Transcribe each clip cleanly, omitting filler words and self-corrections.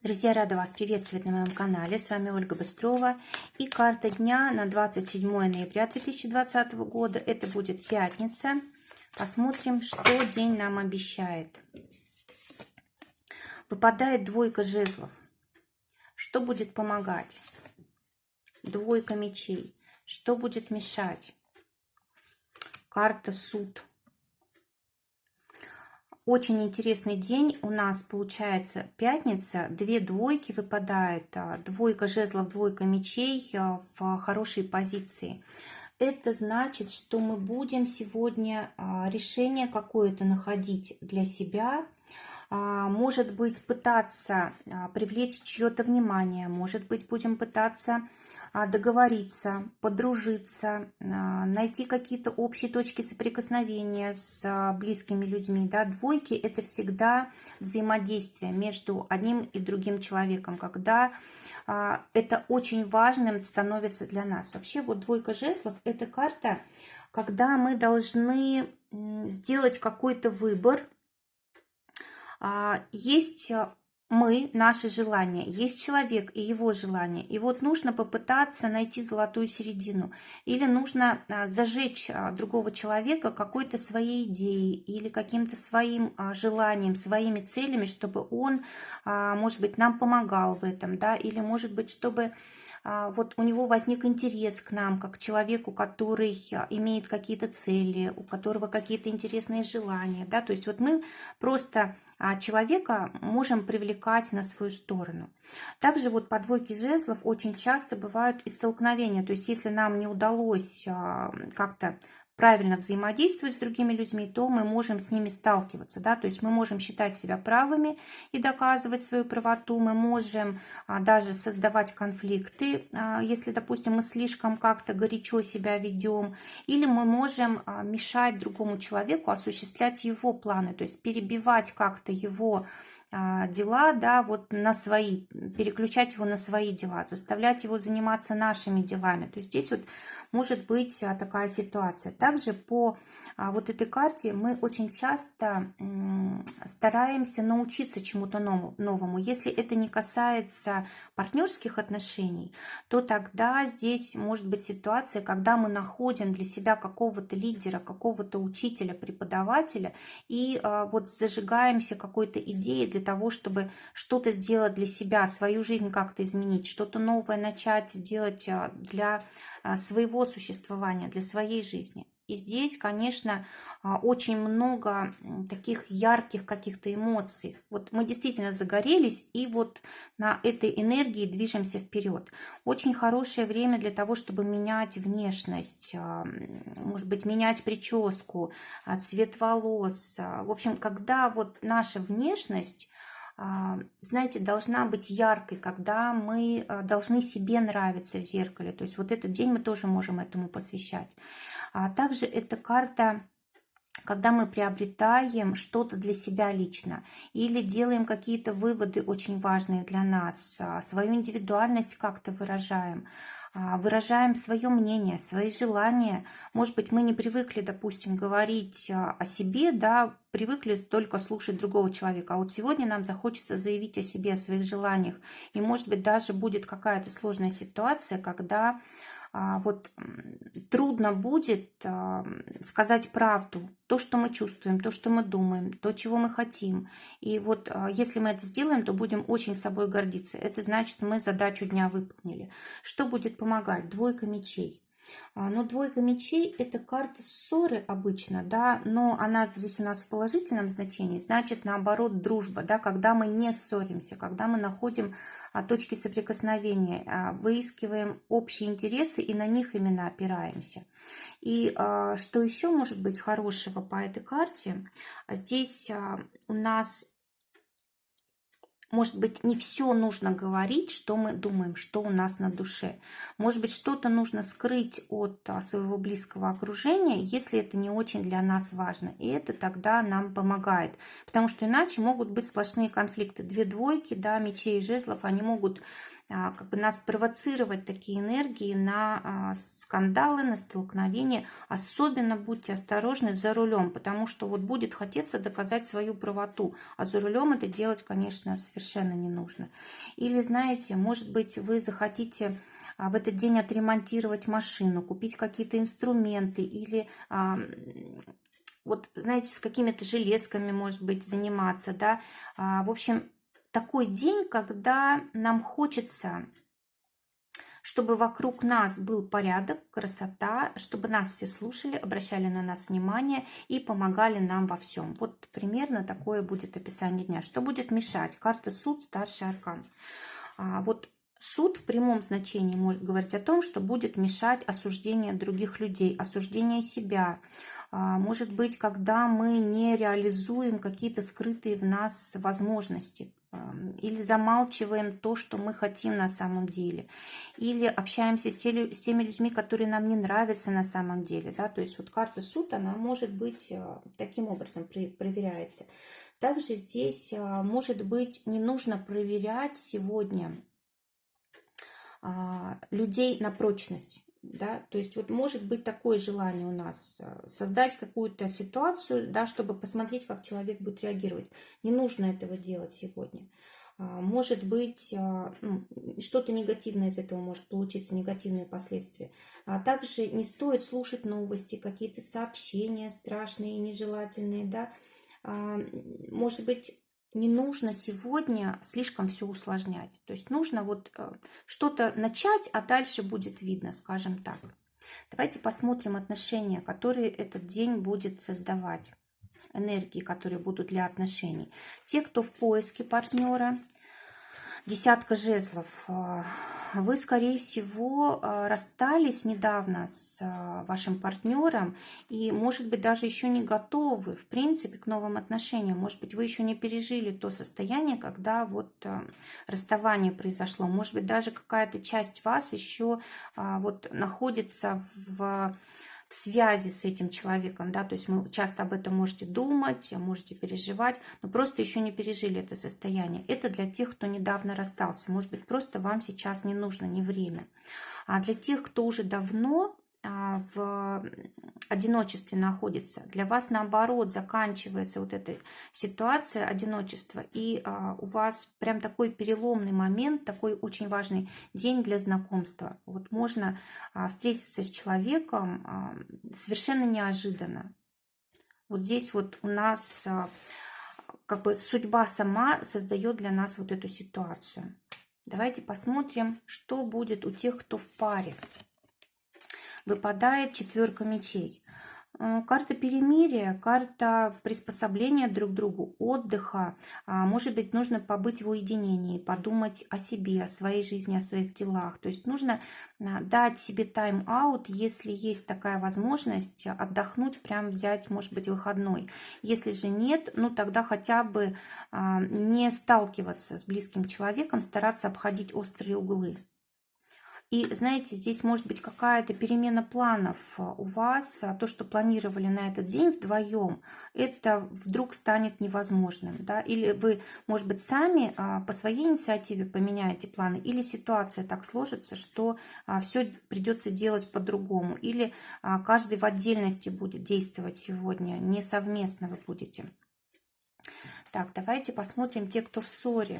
Друзья, рада вас приветствовать на моем канале. С вами Ольга Быстрова. И карта дня на 27 ноября 2020 года. Это будет пятница. Посмотрим, что день нам обещает. Выпадает двойка жезлов. Что будет помогать? Двойка мечей. Что будет мешать? Карта суд. Очень интересный день у нас получается пятница, две двойки выпадают, двойка жезлов, двойка мечей в хорошей позиции. Это значит, что мы будем сегодня решение какое-то находить для себя, может быть, пытаться привлечь чье-то внимание, может быть, будем пытаться договориться, подружиться, найти какие-то общие точки соприкосновения с близкими людьми. Да? Двойки – это всегда взаимодействие между одним и другим человеком, когда это очень важным становится для нас. Вообще вот двойка жезлов – это карта, когда мы должны сделать какой-то выбор. Есть мы, наши желания, есть человек и его желания. И вот нужно попытаться найти золотую середину. Или нужно зажечь другого человека какой-то своей идеей или каким-то своим желанием, своими целями, чтобы он, может быть, нам помогал в этом, да, или, может быть, чтобы вот у него возник интерес к нам, как к человеку, который имеет какие-то цели, у которого какие-то интересные желания, да, то есть вот мы просто человека можем привлекать на свою сторону. Также вот по двойке жезлов очень часто бывают и столкновения, то есть если нам не удалось как-то правильно взаимодействовать с другими людьми, то мы можем с ними сталкиваться, да, то есть мы можем считать себя правыми и доказывать свою правоту, мы можем даже создавать конфликты, если, допустим, мы слишком как-то горячо себя ведем, или мы можем мешать другому человеку осуществлять его планы, то есть перебивать как-то его дела, да, вот на свои, переключать его на свои дела, заставлять его заниматься нашими делами. То есть здесь вот может быть такая ситуация. Также по вот этой карте мы очень часто стараемся научиться чему-то новому. Если это не касается партнерских отношений, то тогда здесь может быть ситуация, когда мы находим для себя какого-то лидера, какого-то учителя, преподавателя и вот зажигаемся какой-то идеей для того, чтобы что-то сделать для себя, свою жизнь как-то изменить, что-то новое начать сделать для своего существования, для своей жизни. И здесь, конечно, очень много таких ярких каких-то эмоций. Вот мы действительно загорелись, и вот на этой энергии движемся вперед. Очень хорошее время для того, чтобы менять внешность, может быть, менять прическу, цвет волос. В общем, когда вот наша внешность, знаете, должна быть яркой, когда мы должны себе нравиться в зеркале. То есть вот этот день мы тоже можем этому посвящать. Также эта карта, когда мы приобретаем что-то для себя лично или делаем какие-то выводы очень важные для нас, свою индивидуальность как-то выражаем свое мнение, свои желания. Может быть, мы не привыкли, допустим, говорить о себе, да, привыкли только слушать другого человека. А вот сегодня нам захочется заявить о себе, о своих желаниях. И, может быть, даже будет какая-то сложная ситуация, когда вот трудно будет сказать правду, то, что мы чувствуем, то, что мы думаем, то, чего мы хотим. И вот если мы это сделаем, то будем очень собой гордиться. Это значит, мы задачу дня выполнили. Что будет помогать? Двойка мечей. Но двойка мечей – это карта ссоры обычно, да, но она здесь у нас в положительном значении, значит, наоборот, дружба, да, когда мы не ссоримся, когда мы находим точки соприкосновения, выискиваем общие интересы и на них именно опираемся. И что еще может быть хорошего по этой карте? Здесь у нас, может быть, не все нужно говорить, что мы думаем, что у нас на душе. Может быть, что-то нужно скрыть от своего близкого окружения, если это не очень для нас важно. И это тогда нам помогает. Потому что иначе могут быть сплошные конфликты. Две двойки, да, мечей и жезлов, они могут как бы нас провоцировать, такие энергии, на скандалы, на столкновения. Особенно будьте осторожны за рулем, потому что вот будет хотеться доказать свою правоту. А за рулем это делать, конечно, совершенно совершенно не нужно. Или, знаете, может быть, вы захотите в этот день отремонтировать машину, купить какие-то инструменты или вот, знаете, с какими-то железками, может быть, заниматься, да. В общем, такой день, когда нам хочется, чтобы вокруг нас был порядок, красота, чтобы нас все слушали, обращали на нас внимание и помогали нам во всем. Вот примерно такое будет описание дня. Что будет мешать? Карта суд, старший аркан. Вот суд в прямом значении может говорить о том, что будет мешать осуждение других людей, осуждение себя. Может быть, когда мы не реализуем какие-то скрытые в нас возможности, или замалчиваем то, что мы хотим на самом деле, или общаемся с теми людьми, которые нам не нравятся на самом деле. Да? То есть вот карта суд, она может быть таким образом проверяется. Также здесь, может быть, не нужно проверять сегодня людей на прочность. Да? То есть вот может быть такое желание у нас создать какую-то ситуацию, да, чтобы посмотреть, как человек будет реагировать. Не нужно этого делать сегодня. Может быть, что-то негативное из этого может получиться, негативные последствия. Также не стоит слушать новости, какие-то сообщения страшные и нежелательные. Да? Может быть, не нужно сегодня слишком все усложнять. То есть нужно вот что-то начать, а дальше будет видно, скажем так. Давайте посмотрим отношения, которые этот день будет создавать. Энергии, которые будут для отношений. Те, кто в поиске партнера, десятка жезлов. Вы, скорее всего, расстались недавно с вашим партнером и, может быть, даже еще не готовы, в принципе, к новым отношениям. Может быть, вы еще не пережили то состояние, когда вот расставание произошло. Может быть, даже какая-то часть вас еще вот находится в связи с этим человеком, да, то есть вы часто об этом можете думать, можете переживать, но просто еще не пережили это состояние. Это для тех, кто недавно расстался. Может быть, просто вам сейчас не нужно, не время. А для тех, кто уже давно в одиночестве находится, для вас наоборот заканчивается вот эта ситуация одиночества, и у вас прям такой переломный момент, такой очень важный день для знакомства. Вот можно встретиться с человеком совершенно неожиданно. Вот здесь вот у нас как бы судьба сама создает для нас вот эту ситуацию. Давайте посмотрим, что будет у тех, кто в паре. Выпадает четверка мечей. Карта перемирия, карта приспособления друг к другу, отдыха. Может быть, нужно побыть в уединении, подумать о себе, о своей жизни, о своих делах. То есть нужно дать себе тайм-аут, если есть такая возможность, отдохнуть, прям взять, может быть, выходной. Если же нет, ну тогда хотя бы не сталкиваться с близким человеком, стараться обходить острые углы. И знаете, здесь может быть какая-то перемена планов у вас, то, что планировали на этот день вдвоем, это вдруг станет невозможным. Да? Или вы, может быть, сами по своей инициативе поменяете планы, или ситуация так сложится, что все придется делать по-другому. Или каждый в отдельности будет действовать сегодня, не совместно вы будете. Так, давайте посмотрим те, кто в ссоре.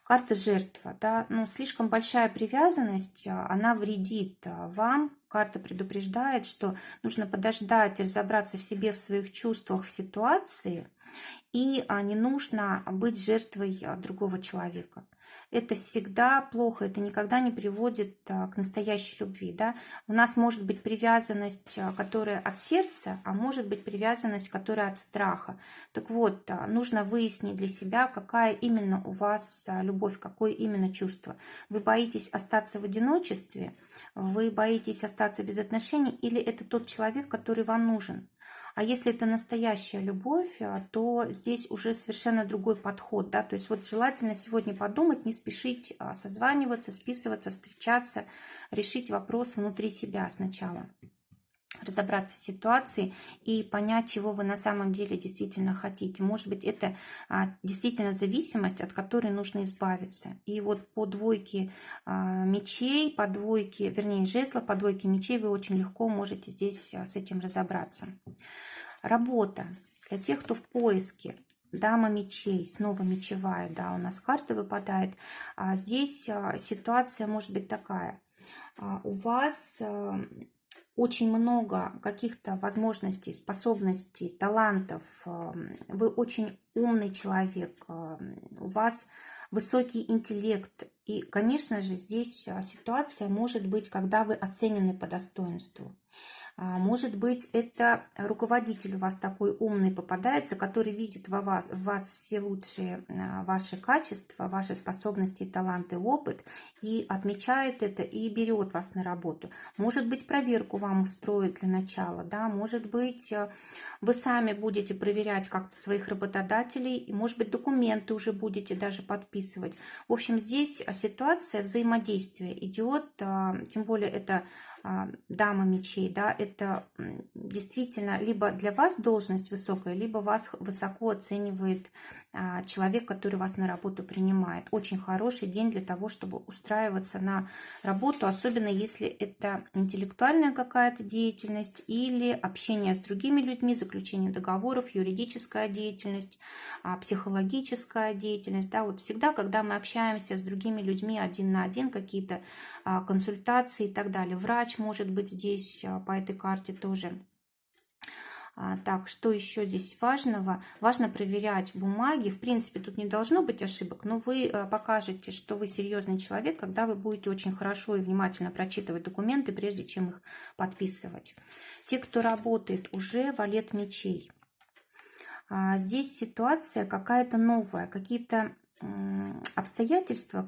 Карта жертва, да, ну, слишком большая привязанность, она вредит вам. Карта предупреждает, что нужно подождать и разобраться в себе, в своих чувствах, в ситуации, и не нужно быть жертвой другого человека. Это всегда плохо, это никогда не приводит к настоящей любви. Да? У нас может быть привязанность, которая от сердца, а может быть привязанность, которая от страха. Так вот, нужно выяснить для себя, какая именно у вас любовь, какое именно чувство. Вы боитесь остаться в одиночестве, вы боитесь остаться без отношений, или это тот человек, который вам нужен? А если это настоящая любовь, то здесь уже совершенно другой подход. Да? То есть вот желательно сегодня подумать, не спешить созваниваться, списываться, встречаться, решить вопрос внутри себя сначала. Разобраться в ситуации и понять, чего вы на самом деле действительно хотите. Может быть, это действительно зависимость, от которой нужно избавиться. И вот по двойке мечей, по двойке, вернее, жезла, по двойке мечей вы очень легко можете здесь с этим разобраться. Работа. Для тех, кто в поиске. Дама мечей, снова мечевая, да, у нас карта выпадает. Здесь ситуация может быть такая. У вас очень много каких-то возможностей, способностей, талантов. Вы очень умный человек, у вас высокий интеллект. И, конечно же, здесь ситуация может быть, когда вы оценены по достоинству. Может быть, это руководитель у вас такой умный попадается, который видит в вас все лучшие ваши качества, ваши способности, таланты, опыт, и отмечает это, и берет вас на работу. Может быть, проверку вам устроит для начала, да, может быть, вы сами будете проверять как-то своих работодателей, и, может быть, документы уже будете даже подписывать. В общем, здесь ситуация взаимодействия идет, тем более это дама мечей, да, это действительно либо для вас должность высокая, либо вас высоко оценивает человек, который вас на работу принимает. Очень хороший день для того, чтобы устраиваться на работу, особенно если это интеллектуальная какая-то деятельность или общение с другими людьми, заключение договоров, юридическая деятельность, психологическая деятельность. Да, вот всегда, когда мы общаемся с другими людьми один на один, какие-то консультации и так далее. Врач может быть здесь по этой карте тоже. Так, что еще здесь важного? Важно проверять бумаги. В принципе, тут не должно быть ошибок, но вы покажете, что вы серьезный человек, когда вы будете очень хорошо и внимательно прочитывать документы, прежде чем их подписывать. Те, кто работает, уже валет мечей. Здесь ситуация какая-то новая, какие-то обстоятельства,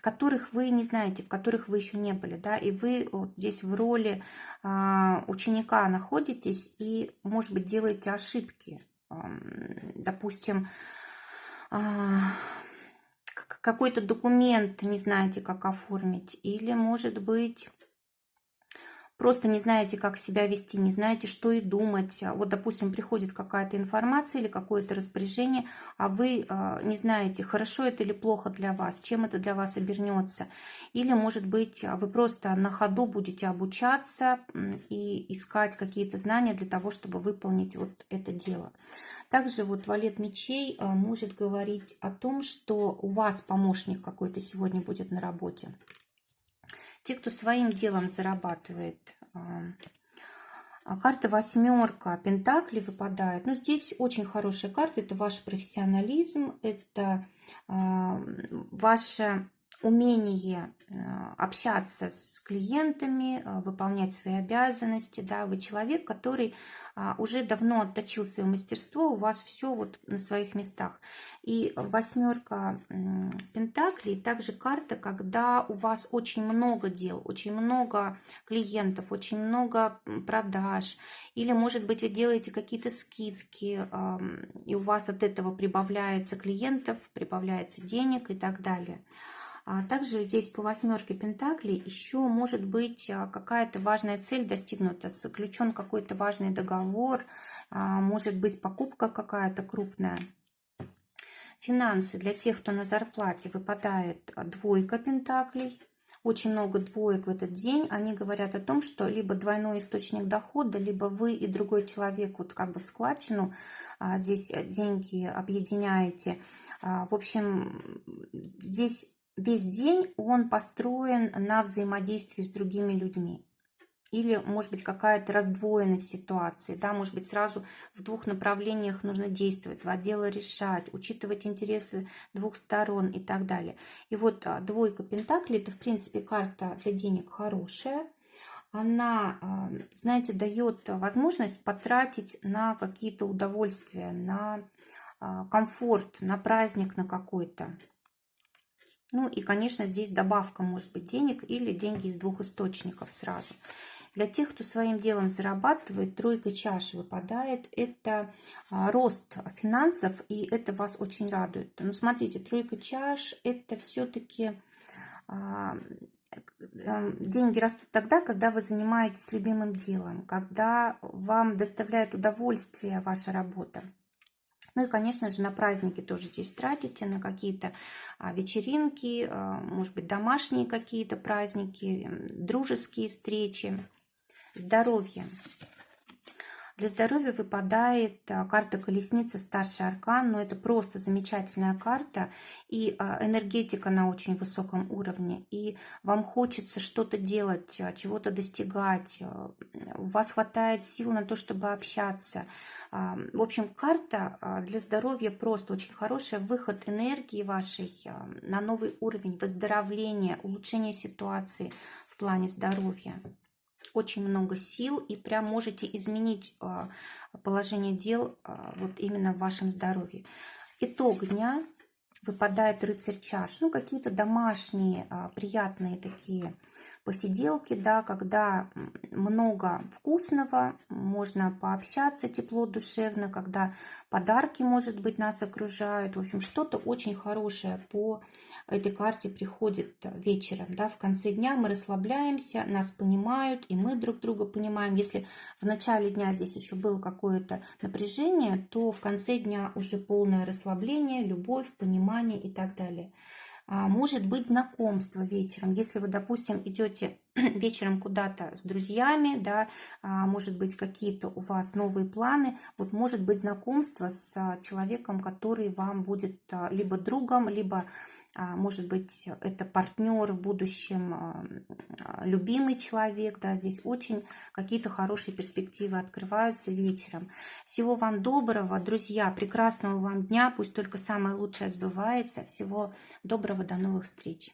которых вы не знаете, в которых вы еще не были, да, и вы вот здесь в роли ученика находитесь и, может быть, делаете ошибки. Допустим, какой-то документ не знаете, как оформить, или, может быть, просто не знаете, как себя вести, не знаете, что и думать. Вот, допустим, приходит какая-то информация или какое-то распоряжение, а вы не знаете, хорошо это или плохо для вас, чем это для вас обернется. Или, может быть, вы просто на ходу будете обучаться и искать какие-то знания для того, чтобы выполнить вот это дело. Также вот валет мечей может говорить о том, что у вас помощник какой-то сегодня будет на работе. Те, кто своим делом зарабатывает. Карта восьмерка пентаклей выпадает. Но здесь очень хорошая карта. Это ваш профессионализм, это ваше умение общаться с клиентами, выполнять свои обязанности. Да, вы человек, который уже давно отточил свое мастерство, у вас все вот на своих местах. И восьмерка пентаклей также карта, когда у вас очень много дел, очень много клиентов, очень много продаж. Или, может быть, вы делаете какие-то скидки, и у вас от этого прибавляется клиентов, прибавляется денег и так далее. Также здесь по восьмерке пентаклей еще может быть какая-то важная цель достигнута, заключен какой-то важный договор, может быть покупка какая-то крупная. Финансы для тех, кто на зарплате, выпадает двойка пентаклей. Очень много двоек в этот день. Они говорят о том, что либо двойной источник дохода, либо вы и другой человек вот как бы в складчину здесь деньги объединяете. В общем, здесь весь день он построен на взаимодействии с другими людьми. Или, может быть, какая-то раздвоенность ситуации, да, может быть, сразу в двух направлениях нужно действовать, два дела решать, учитывать интересы двух сторон и так далее. И вот двойка пентаклей, это, в принципе, карта для денег хорошая. Она, знаете, дает возможность потратить на какие-то удовольствия, на комфорт, на праздник на какой-то. Ну и, конечно, здесь добавка может быть денег или деньги из двух источников сразу. Для тех, кто своим делом зарабатывает, тройка чаш выпадает. Это рост финансов, и это вас очень радует. Но смотрите, тройка чаш – это все-таки деньги растут тогда, когда вы занимаетесь любимым делом, когда вам доставляет удовольствие ваша работа. Ну и, конечно же, на праздники тоже здесь тратите, на какие-то вечеринки, может быть, домашние какие-то праздники, дружеские встречи. Здоровье. Для здоровья выпадает карта колесницы, старший аркан, но это просто замечательная карта, и энергетика на очень высоком уровне, и вам хочется что-то делать, чего-то достигать, у вас хватает сил на то, чтобы общаться. В общем, карта для здоровья просто очень хорошая, выход энергии вашей на новый уровень, выздоровление, улучшение ситуации в плане здоровья. Очень много сил, и прям можете изменить положение дел вот именно в вашем здоровье. Итог дня: выпадает рыцарь чаш. Ну, какие-то домашние, приятные такие посиделки, да, когда много вкусного, можно пообщаться тепло, душевно, когда подарки, может быть, нас окружают. В общем, что-то очень хорошее по этой карте приходит вечером, да, в конце дня мы расслабляемся, нас понимают, и мы друг друга понимаем. Если в начале дня здесь еще было какое-то напряжение, то в конце дня уже полное расслабление, любовь, понимание и так далее. Может быть знакомство вечером, если вы, допустим, идете вечером куда-то с друзьями, да, может быть какие-то у вас новые планы, вот может быть знакомство с человеком, который вам будет либо другом, либо может быть это партнер в будущем, любимый человек, да, здесь очень какие-то хорошие перспективы открываются вечером. Всего вам доброго, друзья, прекрасного вам дня, пусть только самое лучшее сбывается. Всего доброго, до новых встреч.